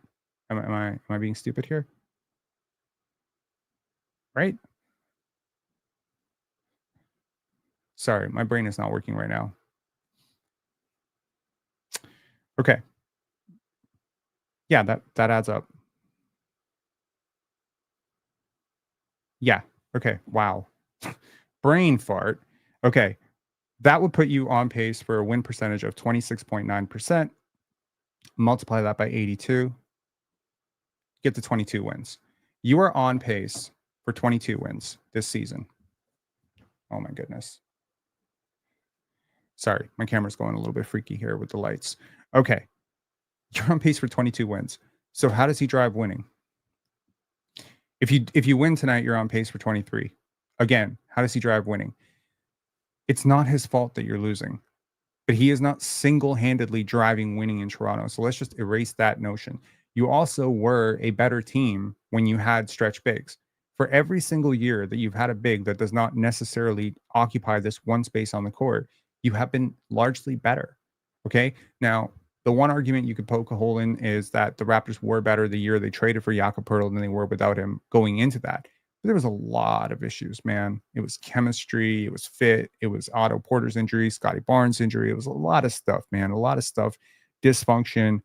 Am I being stupid here? Right? Sorry, my brain is not working right now. Okay. Yeah, that adds up. Yeah. Okay. Wow. Brain fart. Okay. That would put you on pace for a win percentage of 26.9%. Multiply that by 82. Get to 22 wins. You are on pace for 22 wins this season. Oh my goodness. Sorry, my camera's going a little bit freaky here with the lights. Okay. You're on pace for 22 wins. So how does he drive winning? If you win tonight, you're on pace for 23. Again, how does he drive winning? It's not his fault that you're losing, but he is not single-handedly driving winning in Toronto. So let's just erase that notion. You also were a better team when you had stretch bigs. For every single year that you've had a big that does not necessarily occupy this one space on the court, you have been largely better. Okay. Now, the one argument you could poke a hole in is that the Raptors were better the year they traded for Jakob Poeltl than they were without him going into that. But there was a lot of issues, man. It was chemistry, it was fit, it was Otto Porter's injury, Scottie Barnes' injury. It was a lot of stuff, man. A lot of stuff, dysfunction.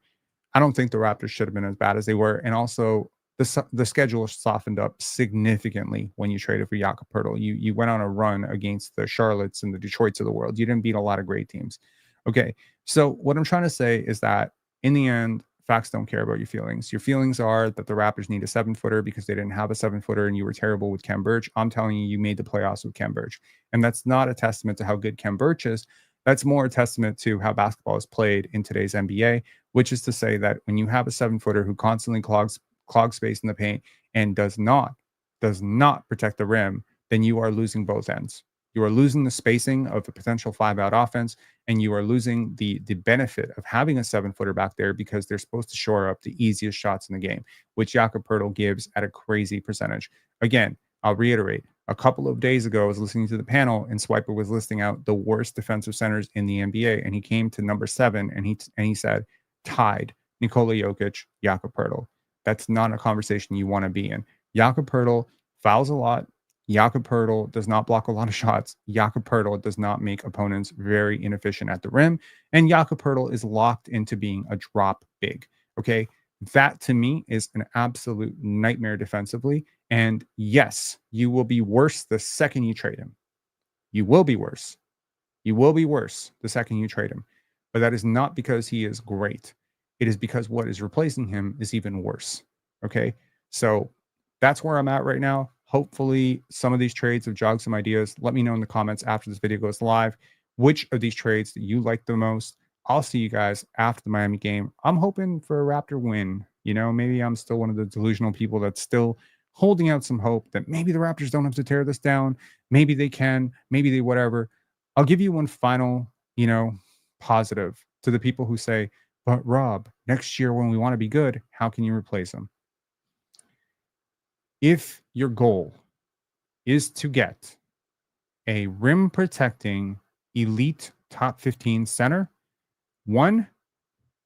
I don't think the Raptors should have been as bad as they were. And also, the schedule softened up significantly when you traded for Jakob Poeltl. You went on a run against the Charlottes and the Detroits of the world. You didn't beat a lot of great teams. Okay, so what I'm trying to say is that in the end, facts don't care about your feelings. Your feelings are that the Raptors need a 7-footer because they didn't have a 7-footer and you were terrible with Kem Birch. I'm telling you, you made the playoffs with Kem Birch. And that's not a testament to how good Kem Birch is. That's more a testament to how basketball is played in today's NBA, which is to say that when you have a 7-footer who constantly clogs space in the paint and does not protect the rim, then you are losing both ends. You are losing the spacing of the potential 5-out offense, and you are losing the benefit of having a 7-footer back there because they're supposed to shore up the easiest shots in the game, which Jakob Poeltl gives at a crazy percentage. Again, I'll reiterate, a couple of days ago, I was listening to the panel, and Swiper was listing out the worst defensive centers in the NBA, and he came to number 7, and he said, tied Nikola Jokic, Jakob Poeltl. That's not a conversation you want to be in. Jakob Poeltl fouls a lot. Jakob Poeltl does not block a lot of shots. Jakob Poeltl does not make opponents very inefficient at the rim. And Jakob Poeltl is locked into being a drop big. Okay. That to me is an absolute nightmare defensively. And yes, you will be worse the second you trade him. You will be worse. You will be worse the second you trade him. But that is not because he is great. It is because what is replacing him is even worse. Okay. So that's where I'm at right now. Hopefully, some of these trades have jogged some ideas. Let me know in the comments after this video goes live which of these trades that you like the most. I'll see you guys after the Miami game. I'm hoping for a Raptor win. You know, maybe I'm still one of the delusional people that's still holding out some hope that maybe the Raptors don't have to tear this down. Maybe they can. Maybe they whatever. I'll give you one final, positive to the people who say, but Rob, next year when we want to be good, how can you replace him? If your goal is to get a rim protecting elite top 15 center, one,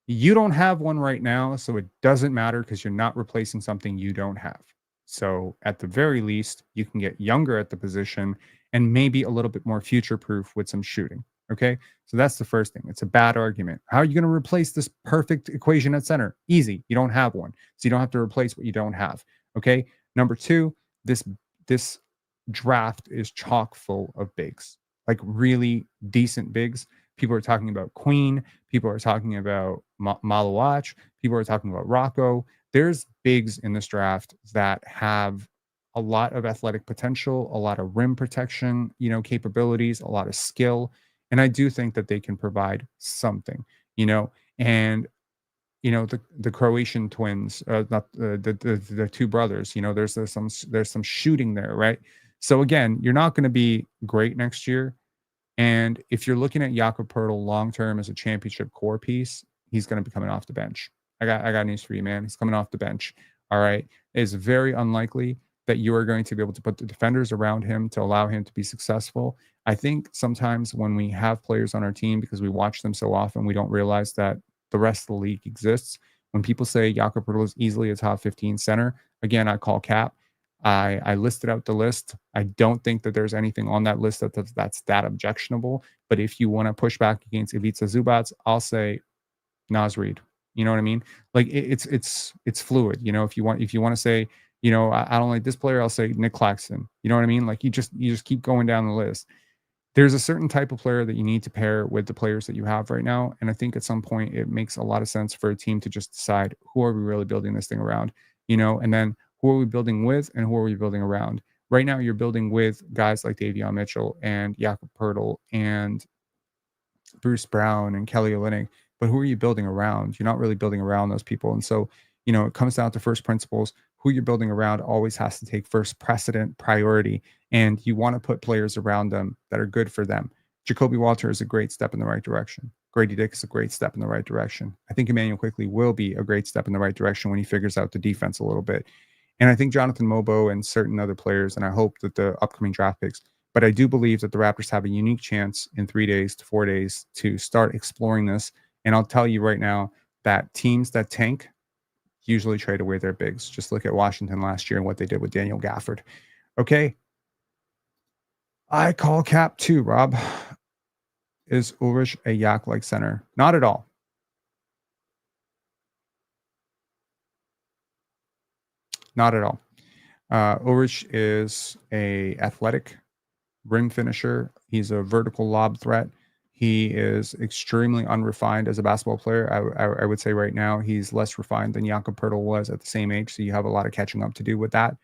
you don't have one right now, so it doesn't matter because you're not replacing something you don't have. So at the very least, you can get younger at the position and maybe a little bit more future proof with some shooting. Okay. So that's the first thing. It's a bad argument. How are you going to replace this perfect equation at center? Easy. You don't have one. So you don't have to replace what you don't have. Okay. Number two, this draft is chock full of bigs, like really decent bigs People are talking about Queen. People are talking about Malawach. People are talking about Rocco. There's bigs in this draft that have a lot of athletic potential, a lot of rim protection, capabilities, a lot of skill. And I do think that they can provide something, and the Croatian twins, not the two brothers. There's some shooting there, right? So again, you're not going to be great next year, and if you're looking at Jakob Poeltl long term as a championship core piece, he's going to be coming off the bench. I got news for you, man. He's coming off the bench. All right, it's very unlikely that you are going to be able to put the defenders around him to allow him to be successful. I think sometimes when we have players on our team, because we watch them so often, we don't realize that the rest of the league exists. When people say Jakob Poeltl is easily a top 15 center, again, I call cap. I listed out the list. I don't think that there's anything on that list that's that objectionable. But if you want to push back against Ivica Zubac, I'll say Naz Reid. You know what I mean? Like it's fluid. If you want to say, I don't like this player, I'll say Nick Claxton. You know what I mean? Like you just keep going down the list. There's a certain type of player that you need to pair with the players that you have right now. And I think at some point it makes a lot of sense for a team to just decide, who are we really building this thing around, and then who are we building with and who are we building around. Right now you're building with guys like Davion Mitchell and Jakob Poeltl and Bruce Brown and Kelly Olynyk, but who are you building around? You're not really building around those people. And so, it comes down to first principles. Who you're building around always has to take first precedent priority. And you want to put players around them that are good for them. Jacoby Walter is a great step in the right direction. Grady Dick is a great step in the right direction. I think Emmanuel Quickley will be a great step in the right direction when he figures out the defense a little bit. And I think Jonathan Mobo and certain other players, and I hope that the upcoming draft picks, but I do believe that the Raptors have a unique chance in 3 days to 4 days to start exploring this. And I'll tell you right now that teams that tank usually trade away their bigs. Just look at Washington last year and what they did with Daniel Gafford. Okay. I call cap too, Rob. Is Ulrich a yak-like center? Not at all. Not at all. Ulrich is a athletic rim finisher. He's a vertical lob threat. He is extremely unrefined as a basketball player. I would say right now he's less refined than Jakob Poeltl was at the same age. So you have a lot of catching up to do with that.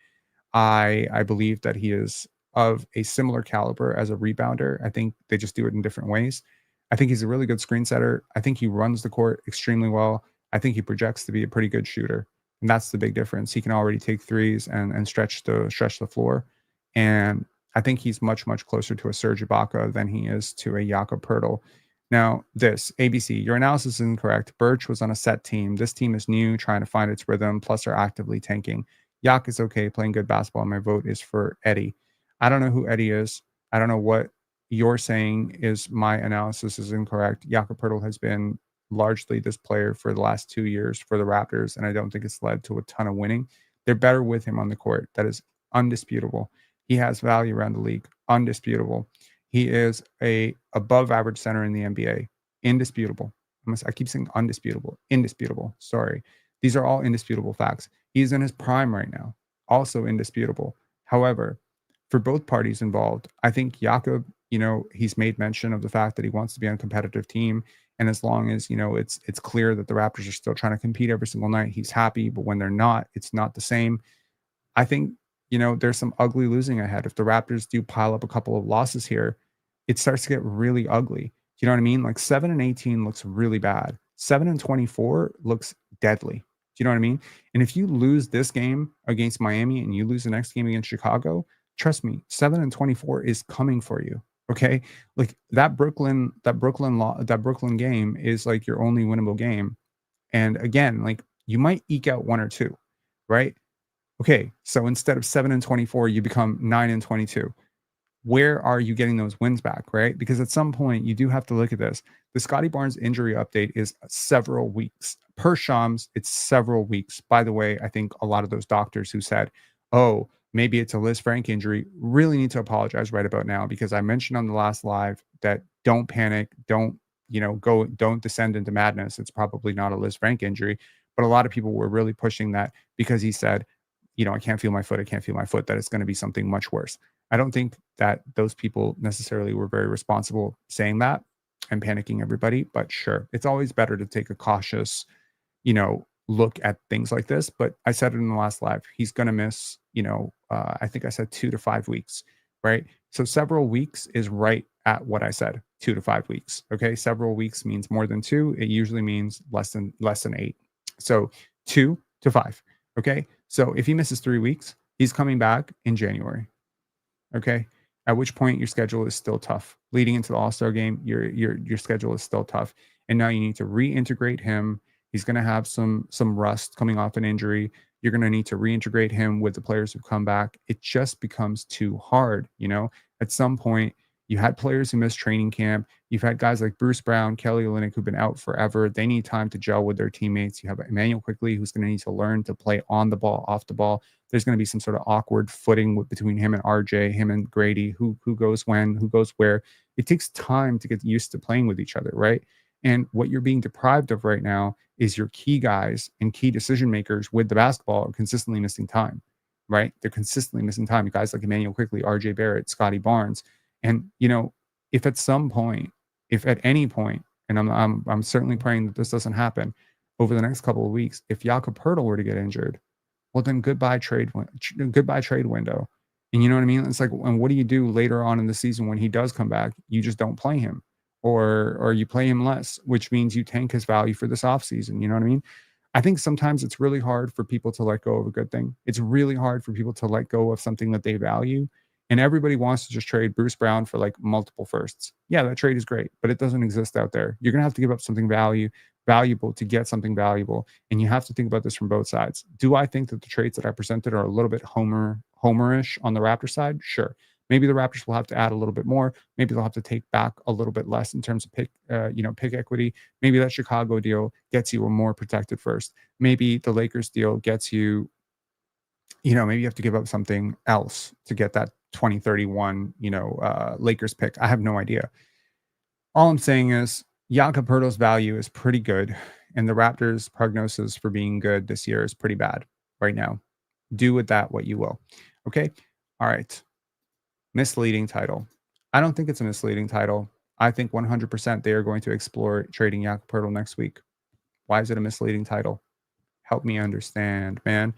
I believe that he is of a similar caliber as a rebounder. I think they just do it in different ways. I think he's a really good screen setter. I think he runs the court extremely well. I think he projects to be a pretty good shooter. And that's the big difference. He can already take threes and stretch the floor. And I think he's much, much closer to a Serge Ibaka than he is to a Jakob Poeltl. Now, ABC, your analysis is incorrect. Verge was on a set team. This team is new, trying to find its rhythm, plus are actively tanking. Yak is okay, playing good basketball. My vote is for Eddie. I don't know who Eddie is. I don't know what you're saying is my analysis is incorrect. Jakob Poeltl has been largely this player for the last 2 years for the Raptors, and I don't think it's led to a ton of winning. They're better with him on the court. That is undisputable. He has value around the league. Undisputable. He is a above average center in the NBA. Indisputable. I keep saying undisputable. Indisputable. Sorry. These are all indisputable facts. He's in his prime right now. Also indisputable. However, for both parties involved, I think Jakob, he's made mention of the fact that he wants to be on a competitive team. And as long as, it's clear that the Raptors are still trying to compete every single night, he's happy. But when they're not, it's not the same. I think, there's some ugly losing ahead. If the Raptors do pile up a couple of losses here, it starts to get really ugly. You know what I mean? Like 7-18 looks really bad. 7-24 looks deadly. Do you know what I mean? And if you lose this game against Miami and you lose the next game against Chicago, trust me, 7-24 is coming for you. Okay. Like that Brooklyn game is like your only winnable game. And again, like you might eke out 1 or 2, right? Okay, so instead of 7-24, you become 9-22. Where are you getting those wins back, right? Because at some point, you do have to look at this. The Scottie Barnes injury update is several weeks. Per Shams, it's several weeks. By the way, I think a lot of those doctors who said, oh, maybe it's a Liz Frank injury, really need to apologize right about now, because I mentioned on the last live that don't panic, don't descend into madness. It's probably not a Liz Frank injury. But a lot of people were really pushing that because he said, I can't feel my foot. I can't feel my foot, that it's going to be something much worse. I don't think that those people necessarily were very responsible saying that. and panicking everybody. But sure, it's always better to take a cautious, look at things like this. But I said it in the last live, he's going to miss, I think I said 2 to 5 weeks, right? So several weeks is right at what I said, 2 to 5 weeks. Okay. Several weeks means more than two. It usually means less than 8. So 2 to 5. Okay. So if he misses 3 weeks, he's coming back in January. Okay. At which point your schedule is still tough. Leading into the All-Star game, your schedule is still tough. And now you need to reintegrate him. He's going to have some rust coming off an injury. You're going to need to reintegrate him with the players who come back. It just becomes too hard, At some point, you had players who missed training camp. You've had guys like Bruce Brown, Kelly Olynyk, who've been out forever. They need time to gel with their teammates. You have Emmanuel Quickly, who's going to need to learn to play on the ball, off the ball. There's going to be some sort of awkward footing between him and RJ, him and Grady, who goes when, who goes where. It takes time to get used to playing with each other, right? And what you're being deprived of right now is your key guys and key decision makers with the basketball are consistently missing time, right? They're consistently missing time. Guys like Emmanuel Quickly, RJ Barrett, Scotty Barnes. And if at some point, if at any point, and I'm certainly praying that this doesn't happen over the next couple of weeks, if Jakob Poeltl were to get injured, well then goodbye trade window. And you know what I mean? It's like, and what do you do later on in the season when he does come back? You just don't play him, or you play him less, which means you tank his value for this offseason. You know what I mean? I think sometimes it's really hard for people to let go of a good thing. It's really hard for people to let go of something that they value. And everybody wants to just trade Bruce Brown for like multiple firsts. Yeah, that trade is great, but it doesn't exist out there. You're going to have to give up something valuable to get something valuable. And you have to think about this from both sides. Do I think that the trades that I presented are a little bit homerish on the Raptor side? Sure. Maybe the Raptors will have to add a little bit more. Maybe they'll have to take back a little bit less in terms of pick equity. Maybe that Chicago deal gets you a more protected first. Maybe the Lakers deal gets you, maybe you have to give up something else to get that 2031, Lakers pick. I have no idea. All I'm saying is Jakob Poeltl's value is pretty good, and the Raptors' prognosis for being good this year is pretty bad right now. Do with that what you will. Okay. All right. Misleading title. I don't think it's a misleading title. I think 100% they are going to explore trading Jakob Poeltl next week. Why is it a misleading title? Help me understand, man.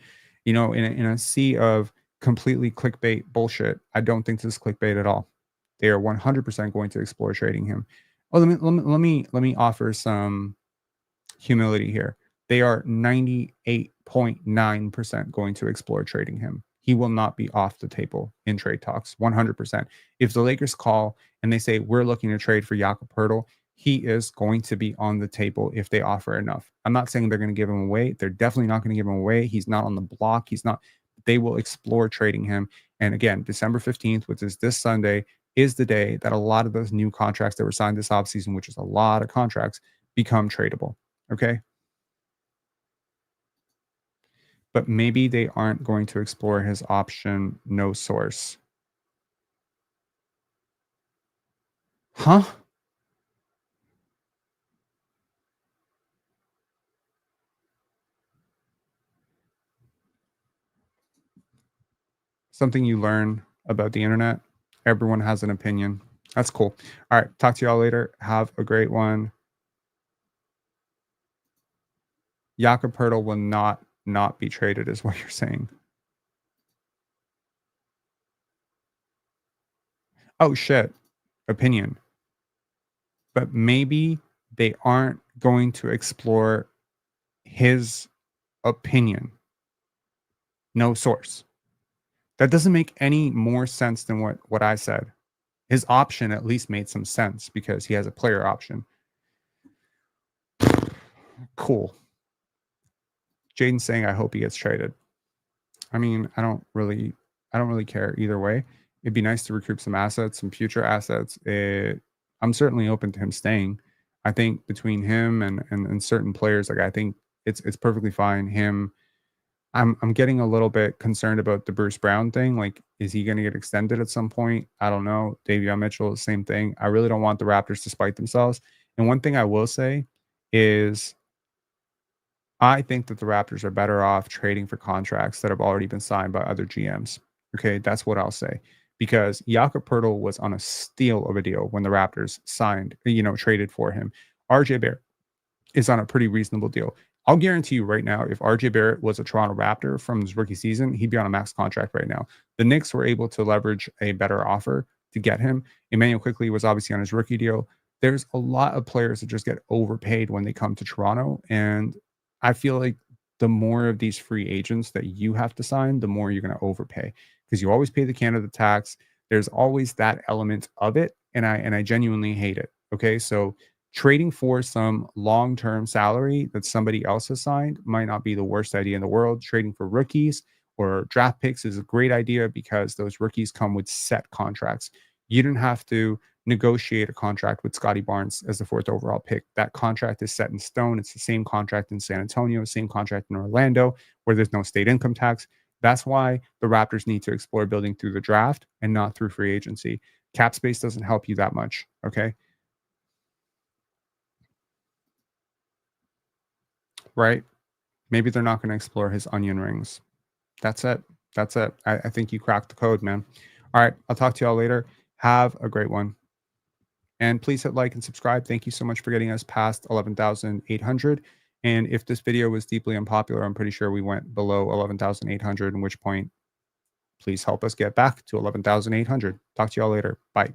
In a sea of completely clickbait bullshit, I don't think this is clickbait at all. They are 100% going to explore trading him. Oh, let me offer some humility here. They are 98.9% going to explore trading him. He will not be off the table in trade talks, 100%. If the Lakers call and they say, we're looking to trade for Jakob Poeltl, he is going to be on the table if they offer enough. I'm not saying they're going to give him away. They're definitely not going to give him away. He's not on the block. They will explore trading him. And again, December 15th, which is this Sunday, is the day that a lot of those new contracts that were signed this offseason, which is a lot of contracts, become tradable. Okay. But maybe they aren't going to explore his option, no source. Huh? Something you learn about the internet. Everyone has an opinion. That's cool. All right. Talk to y'all later. Have a great one. Jakob Poeltl will not be traded, is what you're saying. Oh, shit. Opinion. But maybe they aren't going to explore his opinion. No source. That doesn't make any more sense than what I said. His option at least made some sense because he has a player option. Cool. Jaden's saying, I hope he gets traded. I mean, I don't really care either way. It'd be nice to recoup some assets, some future assets. I'm certainly open to him staying. I think between him and certain players, like I think it's perfectly fine. I'm getting a little bit concerned about the Bruce Brown thing. Like, is he going to get extended at some point? I don't know. Davion Mitchell, same thing. I really don't want the Raptors to spite themselves. And one thing I will say is I think that the Raptors are better off trading for contracts that have already been signed by other GMs. Okay, that's what I'll say. because Jakob Poeltl was on a steal of a deal when the Raptors signed, traded for him. RJ Barrett is on a pretty reasonable deal. I'll guarantee you right now, if RJ Barrett was a Toronto Raptor from his rookie season, he'd be on a max contract right now. The Knicks were able to leverage a better offer to get him. Emmanuel Quickley was obviously on his rookie deal. There's a lot of players that just get overpaid when they come to Toronto. And I feel like the more of these free agents that you have to sign, the more you're going to overpay because you always pay the Canada tax. There's always that element of it. And I genuinely hate it. Okay. So trading for some long-term salary that somebody else has signed might not be the worst idea in the world. Trading for rookies or draft picks is a great idea because those rookies come with set contracts. You didn't have to negotiate a contract with Scottie Barnes as the 4th overall pick. That contract is set in stone. It's the same contract in San Antonio, same contract in Orlando, where there's no state income tax. That's why the Raptors need to explore building through the draft and not through free agency. Cap space doesn't help you that much. Okay. Right? Maybe they're not going to explore his onion rings. That's it. That's it. I think you cracked the code, man. All right. I'll talk to y'all later. Have a great one. And please hit like and subscribe. Thank you so much for getting us past 11,800. And if this video was deeply unpopular, I'm pretty sure we went below 11,800, in which point, please help us get back to 11,800. Talk to y'all later. Bye.